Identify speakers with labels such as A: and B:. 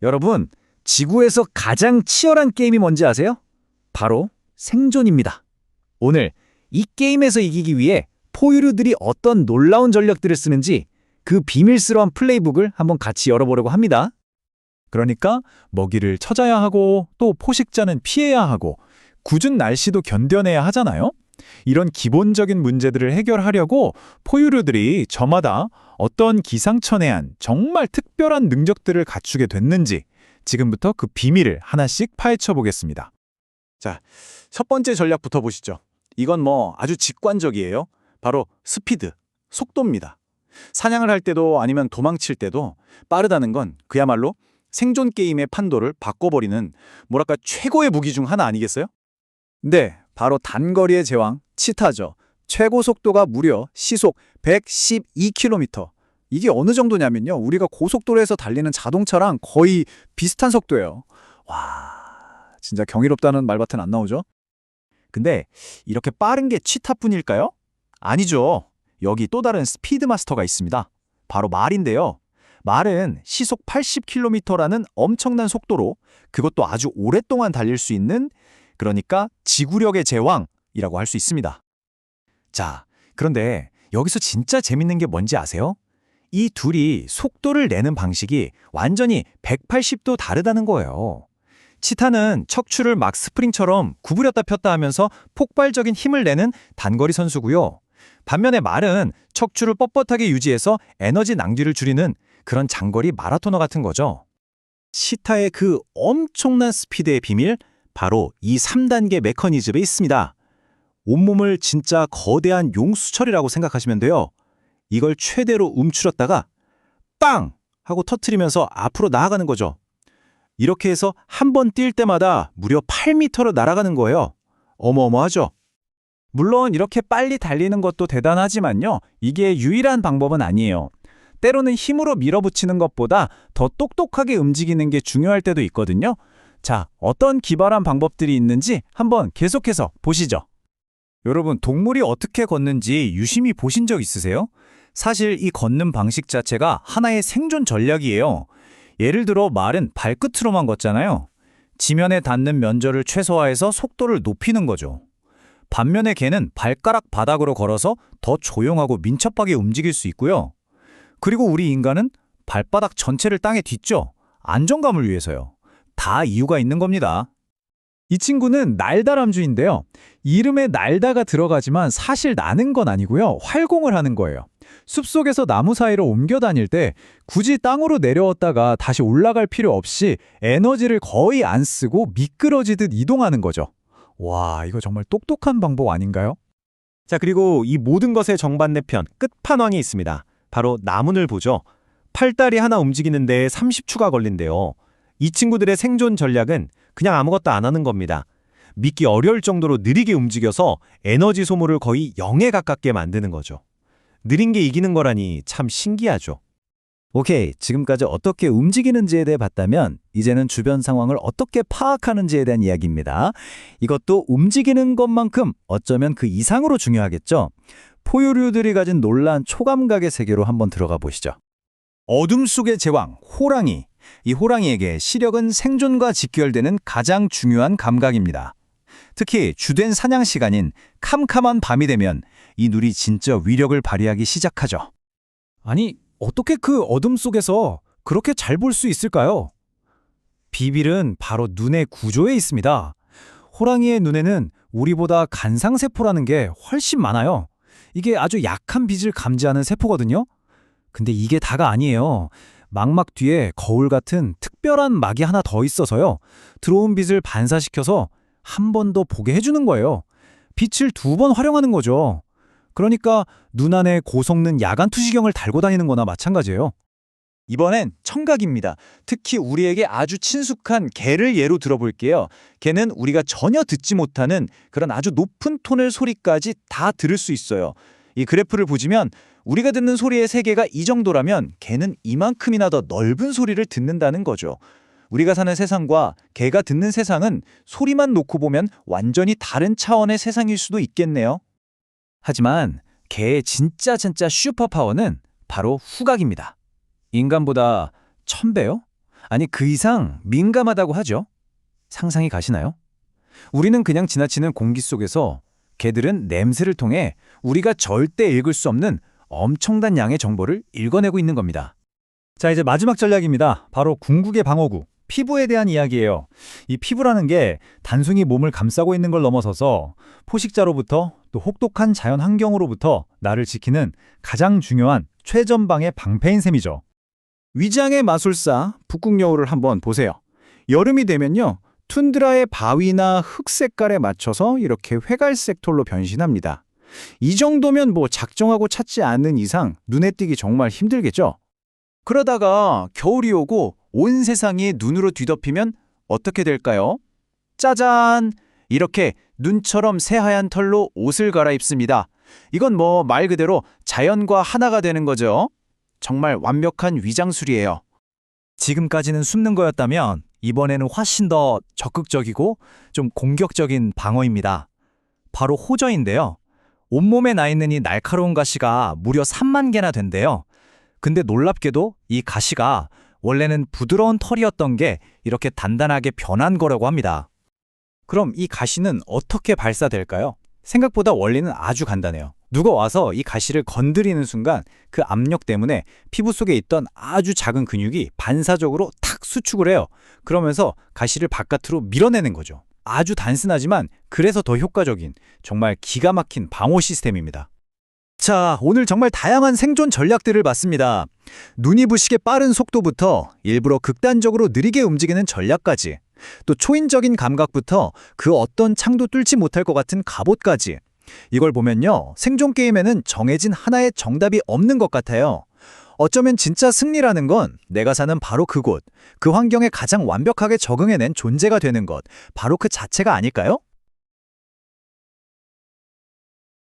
A: 여러분, 지구에서 가장 치열한 게임이 뭔지 아세요? 바로 생존입니다. 오늘 이 게임에서 이기기 위해 포유류들이 어떤 놀라운 전략들을 쓰는지 그 비밀스러운 플레이북을 한번 같이 열어보려고 합니다.
B: 그러니까 먹이를 찾아야 하고 또 포식자는 피해야 하고 궂은 날씨도 견뎌내야 하잖아요. 이런 기본적인 문제들을 해결하려고 포유류들이 저마다 어떤 기상천외한 정말 특별한 능력들을 갖추게 됐는지 지금부터 그 비밀을 하나씩 파헤쳐 보겠습니다.
C: 자, 첫 번째 전략부터 보시죠. 이건 아주 직관적이에요. 바로 스피드, 속도입니다. 사냥을 할 때도 아니면 도망칠 때도 빠르다는 건 그야말로 생존 게임의 판도를 바꿔버리는 최고의 무기 중 하나 아니겠어요?
A: 네, 바로 단거리의 제왕, 치타죠. 최고 속도가 무려 시속 112km. 이게 어느 정도냐면요. 우리가 고속도로에서 달리는 자동차랑 거의 비슷한 속도예요. 와, 진짜 경이롭다는 말밖에 안 나오죠?
B: 근데 이렇게 빠른 게 치타뿐일까요? 아니죠. 여기 또 다른 스피드 마스터가 있습니다. 바로 말인데요. 말은 시속 80km라는 엄청난 속도로 그것도 아주 오랫동안 달릴 수 있는 그러니까 지구력의 제왕이라고 할 수 있습니다. 자, 그런데 여기서 진짜 재밌는 게 뭔지 아세요? 이 둘이 속도를 내는 방식이 완전히 180도 다르다는 거예요. 치타는 척추를 막 스프링처럼 구부렸다 폈다 하면서 폭발적인 힘을 내는 단거리 선수고요. 반면에 말은 척추를 뻣뻣하게 유지해서 에너지 낭비를 줄이는 그런 장거리 마라토너 같은 거죠. 치타의 그 엄청난 스피드의 비밀, 바로 이 3단계 메커니즘에 있습니다. 온몸을 진짜 거대한 용수철이라고 생각하시면 돼요. 이걸 최대로 움츠렸다가 빵! 하고 터트리면서 앞으로 나아가는 거죠. 이렇게 해서 한 번 뛸 때마다 무려 8m로 날아가는 거예요. 어마어마하죠?
A: 물론 이렇게 빨리 달리는 것도 대단하지만요. 이게 유일한 방법은 아니에요. 때로는 힘으로 밀어붙이는 것보다 더 똑똑하게 움직이는 게 중요할 때도 있거든요. 자, 어떤 기발한 방법들이 있는지 한번 계속해서 보시죠. 여러분, 동물이 어떻게 걷는지 유심히 보신 적 있으세요? 사실 이 걷는 방식 자체가 하나의 생존 전략이에요. 예를 들어 말은 발끝으로만 걷잖아요. 지면에 닿는 면적을 최소화해서 속도를 높이는 거죠. 반면에 개는 발가락 바닥으로 걸어서 더 조용하고 민첩하게 움직일 수 있고요. 그리고 우리 인간은 발바닥 전체를 땅에 딛죠. 안정감을 위해서요. 다 이유가 있는 겁니다. 이 친구는 날다람쥐인데요. 이름에 날다가 들어가지만 사실 나는 건 아니고요. 활공을 하는 거예요. 숲속에서 나무 사이로 옮겨 다닐 때 굳이 땅으로 내려왔다가 다시 올라갈 필요 없이 에너지를 거의 안 쓰고 미끄러지듯 이동하는 거죠. 와, 이거 정말 똑똑한 방법 아닌가요?
B: 자, 그리고 이 모든 것의 정반대편, 끝판왕이 있습니다. 바로 나문을 보죠. 팔다리 하나 움직이는데 30초가 걸린대요. 이 친구들의 생존 전략은 그냥 아무것도 안 하는 겁니다. 믿기 어려울 정도로 느리게 움직여서 에너지 소모를 거의 0에 가깝게 만드는 거죠. 느린 게 이기는 거라니 참 신기하죠.
A: 오케이, 지금까지 어떻게 움직이는지에 대해 봤다면 이제는 주변 상황을 어떻게 파악하는지에 대한 이야기입니다. 이것도 움직이는 것만큼 어쩌면 그 이상으로 중요하겠죠. 포유류들이 가진 놀라운 초감각의 세계로 한번 들어가 보시죠. 어둠 속의 제왕, 호랑이. 이 호랑이에게 시력은 생존과 직결되는 가장 중요한 감각입니다. 특히 주된 사냥 시간인 캄캄한 밤이 되면 이 눈이 진짜 위력을 발휘하기 시작하죠. 아니, 어떻게 그 어둠 속에서 그렇게 잘 볼 수 있을까요? 비밀은 바로 눈의 구조에 있습니다. 호랑이의 눈에는 우리보다 간상세포라는 게 훨씬 많아요. 이게 아주 약한 빛을 감지하는 세포거든요. 근데 이게 다가 아니에요. 망막 뒤에 거울 같은 특별한 막이 하나 더 있어서요. 들어온 빛을 반사시켜서 한 번 더 보게 해주는 거예요. 빛을 2번 활용하는 거죠. 그러니까 눈 안에 고성능 야간 투시경을 달고 다니는 거나 마찬가지예요. 이번엔 청각입니다. 특히 우리에게 아주 친숙한 개를 예로 들어볼게요. 개는 우리가 전혀 듣지 못하는 그런 아주 높은 톤의 소리까지 다 들을 수 있어요. 이 그래프를 보시면 우리가 듣는 소리의 세계가 이 정도라면 개는 이만큼이나 더 넓은 소리를 듣는다는 거죠. 우리가 사는 세상과 개가 듣는 세상은 소리만 놓고 보면 완전히 다른 차원의 세상일 수도 있겠네요. 하지만 개의 진짜 슈퍼파워는 바로 후각입니다. 인간보다 1000배요?
B: 아니, 그 이상 민감하다고 하죠. 상상이 가시나요? 우리는 그냥 지나치는 공기 속에서 개들은 냄새를 통해 우리가 절대 읽을 수 없는 엄청난 양의 정보를 읽어내고 있는 겁니다.
A: 자, 이제 마지막 전략입니다. 바로 궁극의 방어구, 피부에 대한 이야기예요. 이 피부라는 게 단순히 몸을 감싸고 있는 걸 넘어서서 포식자로부터 또 혹독한 자연 환경으로부터 나를 지키는 가장 중요한 최전방의 방패인 셈이죠.
C: 위장의 마술사 북극여우를 한번 보세요. 여름이 되면요. 툰드라의 바위나 흙 색깔에 맞춰서 이렇게 회갈색 톨로 변신합니다. 이 정도면 뭐 작정하고 찾지 않는 이상 눈에 띄기 정말 힘들겠죠? 그러다가 겨울이 오고 온 세상이 눈으로 뒤덮이면 어떻게 될까요? 짜잔! 이렇게 눈처럼 새하얀 털로 옷을 갈아입습니다. 이건 뭐 말 그대로 자연과 하나가 되는 거죠. 정말 완벽한 위장술이에요.
A: 지금까지는 숨는 거였다면 이번에는 훨씬 더 적극적이고 좀 공격적인 방어입니다. 바로 호저인데요. 온몸에 나 있는 이 날카로운 가시가 무려 3만 개나 된대요. 근데 놀랍게도 이 가시가 원래는 부드러운 털이었던 게 이렇게 단단하게 변한 거라고 합니다. 그럼 이 가시는 어떻게 발사될까요? 생각보다 원리는 아주 간단해요. 누가 와서 이 가시를 건드리는 순간 그 압력 때문에 피부 속에 있던 아주 작은 근육이 반사적으로 탁 수축을 해요. 그러면서 가시를 바깥으로 밀어내는 거죠. 아주 단순하지만 그래서 더 효과적인 정말 기가 막힌 방어 시스템입니다. 자, 오늘 정말 다양한 생존 전략들을 봤습니다. 눈이 부시게 빠른 속도부터 일부러 극단적으로 느리게 움직이는 전략까지, 또 초인적인 감각부터 그 어떤 창도 뚫지 못할 것 같은 갑옷까지. 이걸 보면요, 생존 게임에는 정해진 하나의 정답이 없는 것 같아요. 어쩌면 진짜 승리라는 건 내가 사는 바로 그곳, 그 환경에 가장 완벽하게 적응해낸 존재가 되는 것, 바로 그 자체가 아닐까요?